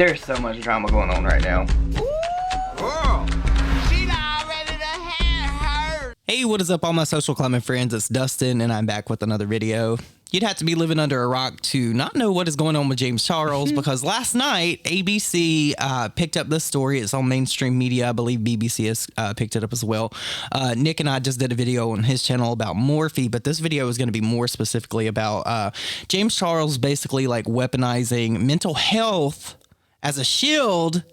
There's so much drama going on right now. Hey, what is up, all my social climbing friends? It's Dustin, and I'm back with another video. You'd have to be living under a rock to not know what is going on with James Charles, because last night, ABC picked up this story. It's on mainstream media. I believe BBC has picked it up as well. Nick and I just did a video on his channel about Morphe, but this video is going to be more specifically about James Charles basically like weaponizing mental health as a shield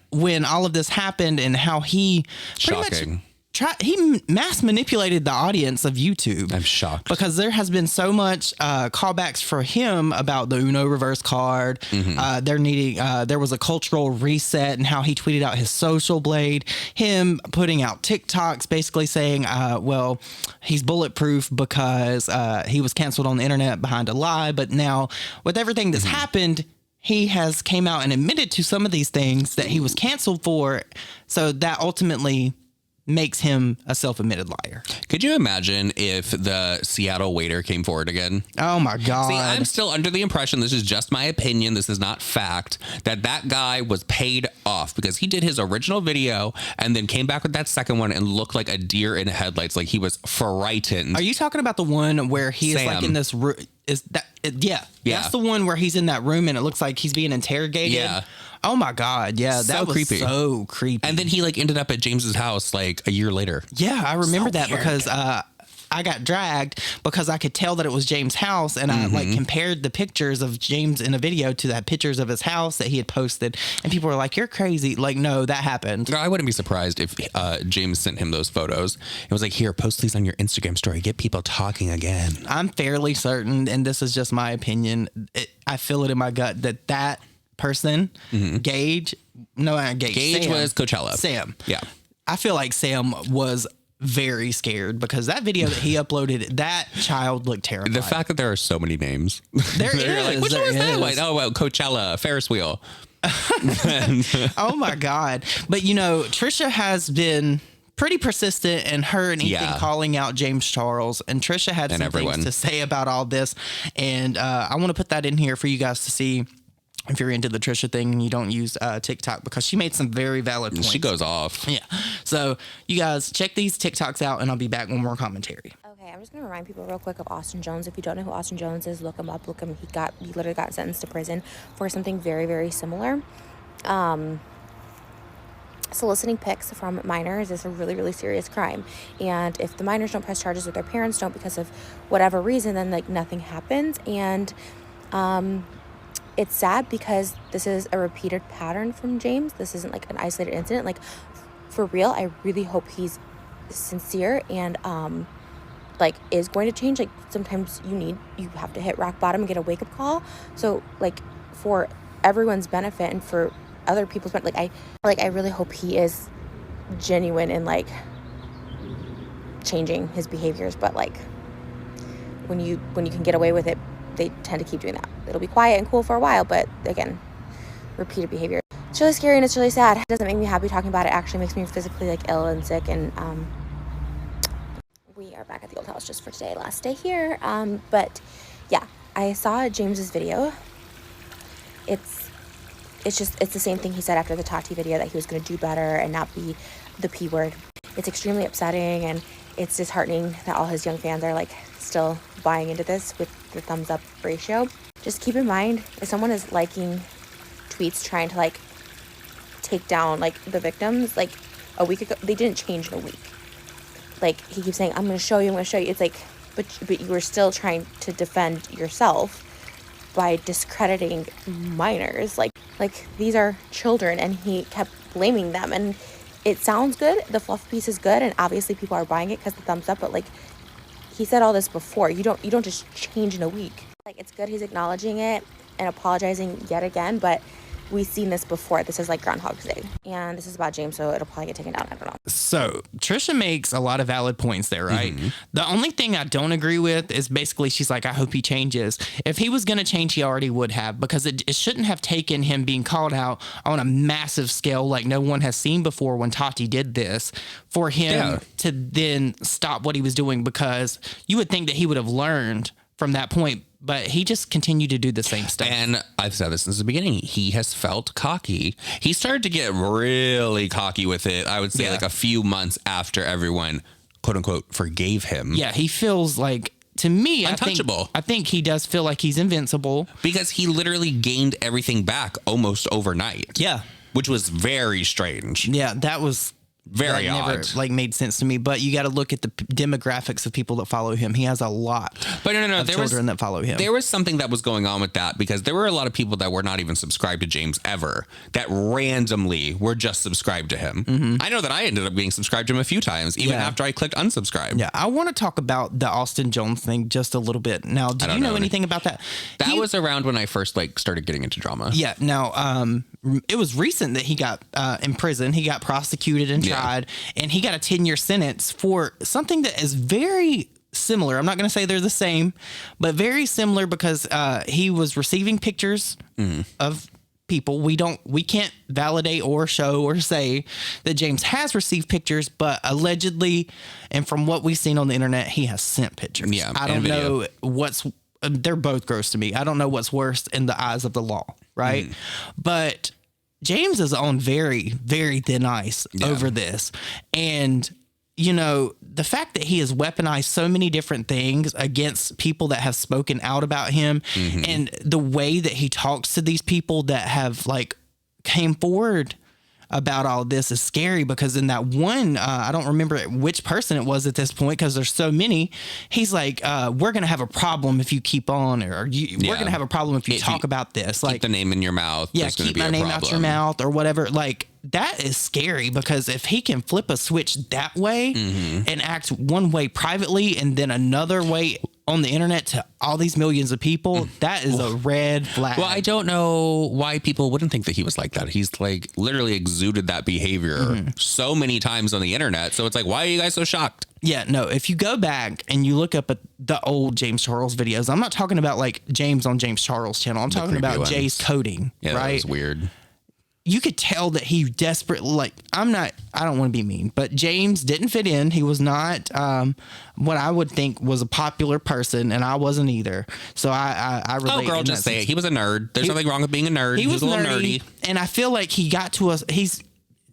when all of this happened, and how he Shocking. He mass manipulated the audience of YouTube. I'm shocked. Because there has been so much callbacks for him about the Uno reverse card. There was a cultural reset, and how he tweeted out his social blade. Him putting out TikToks basically saying, well, he's bulletproof because he was canceled on the internet behind a lie. But now with everything that's happened, he has came out and admitted to some of these things that he was canceled for. So that ultimately makes him a self-admitted liar. Could you imagine if the Seattle waiter came forward again? Oh my God. See, I'm still under the impression, this is just my opinion, this is not fact, that guy was paid off because he did his original video and then came back with that second one and looked like a deer in headlights, like he was frightened. Are you talking about the one where he is like in this room? Yeah. That's the one where he's in that room and it looks like he's being interrogated. Yeah. Oh my God. Yeah. That was creepy. So creepy. And then he like ended up at James's house like a year later. Yeah. I remember that because I got dragged because I could tell that it was James' house, and I like compared the pictures of James in a video to that pictures of his house that he had posted, and people were like, "You're crazy." Like, no, that happened. No, I wouldn't be surprised if James sent him those photos. It was like, here, post these on your Instagram story. Get people talking again. I'm fairly certain, and this is just my opinion, I feel it in my gut that person, Gage Sam, was Coachella. Sam. Yeah. I feel like Sam was very scared because that video that he uploaded, that child looked terrified. The fact that there are so many names. There is. Like, which one was that one? Oh, well, Coachella, Ferris wheel. Oh my God. But you know, Trisha has been pretty persistent in her and Ethan calling out James Charles, and Trisha had some things to say about all this. And I want to put that in here for you guys to see. If you're into the Trisha thing and you don't use TikTok, because she made some very valid points. She goes off. Yeah. So you guys check these TikToks out, and I'll be back with more commentary. Okay, I'm just going to remind people real quick of Austin Jones. If you don't know who Austin Jones is, look him up. Look him. He literally got sentenced to prison for something very, very similar. Soliciting pics from minors is a really, really serious crime. And if the minors don't press charges, or their parents don't because of whatever reason, then like nothing happens. And it's sad because this is a repeated pattern from James. This isn't like an isolated incident. Like, for real, I really hope he's sincere and like is going to change. Like, sometimes you have to hit rock bottom and get a wake-up call. So like, for everyone's benefit and for other people's benefit, I really hope he is genuine in like changing his behaviors. But like, when you can get away with it, they tend to keep doing that. It'll be quiet and cool for a while, but again, repeated behavior. It's really scary and it's really sad. It doesn't make me happy talking about it. It actually makes me physically like ill and sick. And we are back at the old house just for today, last day here. But yeah, I saw James's video. It's the same thing he said after the Tati video, that he was going to do better and not be the P word. It's extremely upsetting, and it's disheartening that all his young fans are like still buying into this with the thumbs up ratio. Just keep in mind, if someone is liking tweets trying to like take down like the victims, like a week ago, they didn't change in a week. Like, he keeps saying, I'm going to show you. It's like, but you were still trying to defend yourself by discrediting minors. Like these are children, and he kept blaming them. And it sounds good. The fluff piece is good, and obviously people are buying it because the thumbs up. But like, he said all this before. You don't just change in a week. Like, it's good he's acknowledging it and apologizing yet again, but we've seen this before. This is like Groundhog's Day. And this is about James, so it'll probably get taken down. I don't know. So Trisha makes a lot of valid points there, right? The only thing I don't agree with is basically she's like, I hope he changes. If he was going to change, he already would have, because it shouldn't have taken him being called out on a massive scale like no one has seen before when Tati did this for him to then stop what he was doing, because you would think that he would have learned from that point But he just continued to do the same stuff. And I've said this since the beginning. He has felt cocky. He started to get really cocky with it, I would say, like a few months after everyone, quote unquote, forgave him. Yeah, he feels like, to me, untouchable. I think he does feel like he's invincible. Because he literally gained everything back almost overnight. Yeah. Which was very strange. Yeah, that was... Very odd. Never made sense to me. But you got to look at the demographics of people that follow him. He has a lot. But no, of children that follow him. There was something that was going on with that because there were a lot of people that were not even subscribed to James ever that randomly were just subscribed to him. Mm-hmm. I know that I ended up being subscribed to him a few times, even after I clicked unsubscribe. Yeah, I want to talk about the Austin Jones thing just a little bit. Now, do you know anything about that? That was around when I first started getting into drama. Yeah. Now, it was recent that he got in prison. He got prosecuted and tried, and he got a 10-year sentence for something that is very similar. I'm not going to say they're the same, but very similar because he was receiving pictures of people. We can't validate or show or say that James has received pictures, but allegedly, and from what we've seen on the internet, he has sent pictures. Yeah, I don't know they're both gross to me. I don't know what's worse in the eyes of the law, right? But James is on very, very thin ice over this. And, you know, the fact that he has weaponized so many different things against people that have spoken out about him and the way that he talks to these people that have came forward about all this is scary because in that one, I don't remember which person it was at this point because there's so many. He's like, we're going to have a problem if you keep on we're going to have a problem if you talk about this. Keep the name in your mouth. Yeah, keep my name out your mouth or whatever. Like, that is scary because if he can flip a switch that way and act one way privately and then another way on the internet to all these millions of people, that is a red flag. Well, I don't know why people wouldn't think that he was like that. He's literally exuded that behavior so many times on the internet. So it's why are you guys so shocked? Yeah, no, if you go back and you look up at the old James Charles videos, I'm not talking about James on James Charles channel. I'm talking about Jay's coding, right? That was weird. You could tell that he desperately, I don't want to be mean, but James didn't fit in. He was not what I would think was a popular person, and I wasn't either. So I relate. Oh, girl, just say it. He was a nerd. There's nothing wrong with being a nerd. He was a little nerdy. And I feel like he got to us. He's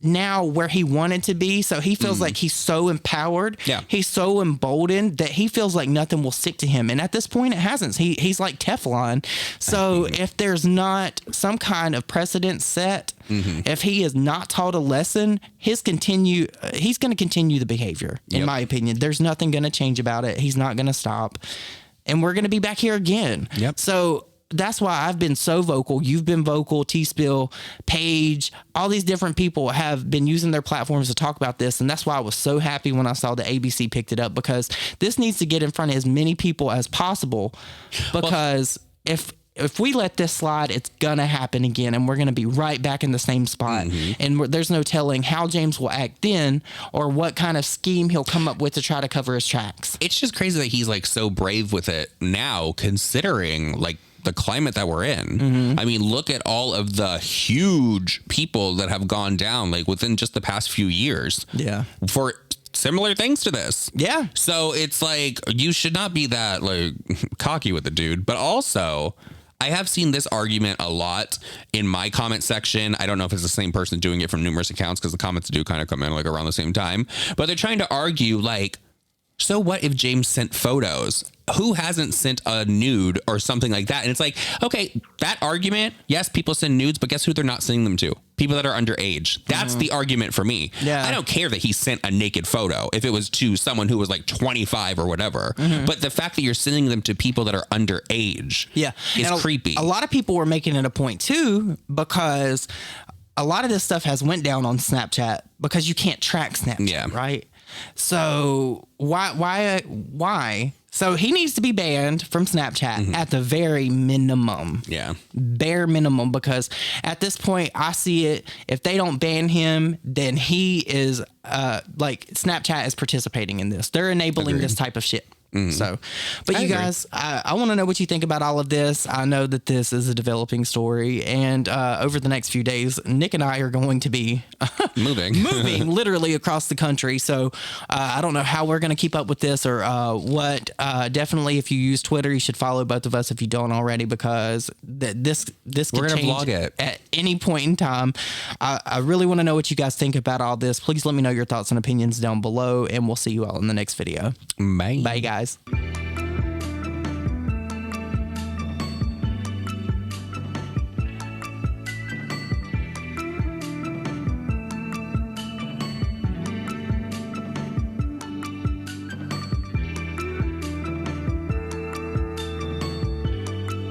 now where he wanted to be. So he feels like he's so empowered. Yeah. He's so emboldened that he feels like nothing will stick to him. And at this point, it hasn't. He's like Teflon. So if there's not some kind of precedent set, if he is not taught a lesson, he's going to continue the behavior, in my opinion. There's nothing going to change about it. He's not going to stop. And we're going to be back here again. Yep. So that's why I've been so vocal. You've been vocal. T-Spill, Paige, all these different people have been using their platforms to talk about this. And that's why I was so happy when I saw the ABC picked it up, because this needs to get in front of as many people as possible. Because if we let this slide, it's going to happen again, and we're going to be right back in the same spot. And there's no telling how James will act then or what kind of scheme he'll come up with to try to cover his tracks. It's just crazy that he's so brave with it now, considering the climate that we're in. I mean, look at all of the huge people that have gone down within just the past few years. Yeah. For similar things to this. Yeah. So it's you should not be that cocky with the dude. But also, I have seen this argument a lot in my comment section. I don't know if it's the same person doing it from numerous accounts, because the comments do kind of come in around the same time. But they're trying to argue so what if James sent photos? Who hasn't sent a nude or something like that? And it's okay, that argument, yes, people send nudes, but guess who they're not sending them to? People that are underage. That's the argument for me. Yeah. I don't care that he sent a naked photo if it was to someone who was 25 or whatever. But the fact that you're sending them to people that are underage is creepy. A lot of people were making it a point too, because a lot of this stuff has went down on Snapchat because you can't track Snapchat, right? So why? So he needs to be banned from Snapchat at the very minimum. Yeah. Bare minimum, because at this point I see it. If they don't ban him, then he is Snapchat is participating in this. They're enabling this type of shit. So, but you guys, I want to know what you think about all of this. I know that this is a developing story, and over the next few days, Nick and I are going to be moving literally across the country. So I don't know how we're going to keep up with this or what. Definitely, if you use Twitter, you should follow both of us if you don't already, because this could change vlog it at any point in time. I really want to know what you guys think about all this. Please let me know your thoughts and opinions down below, and we'll see you all in the next video. Bye. Bye, guys.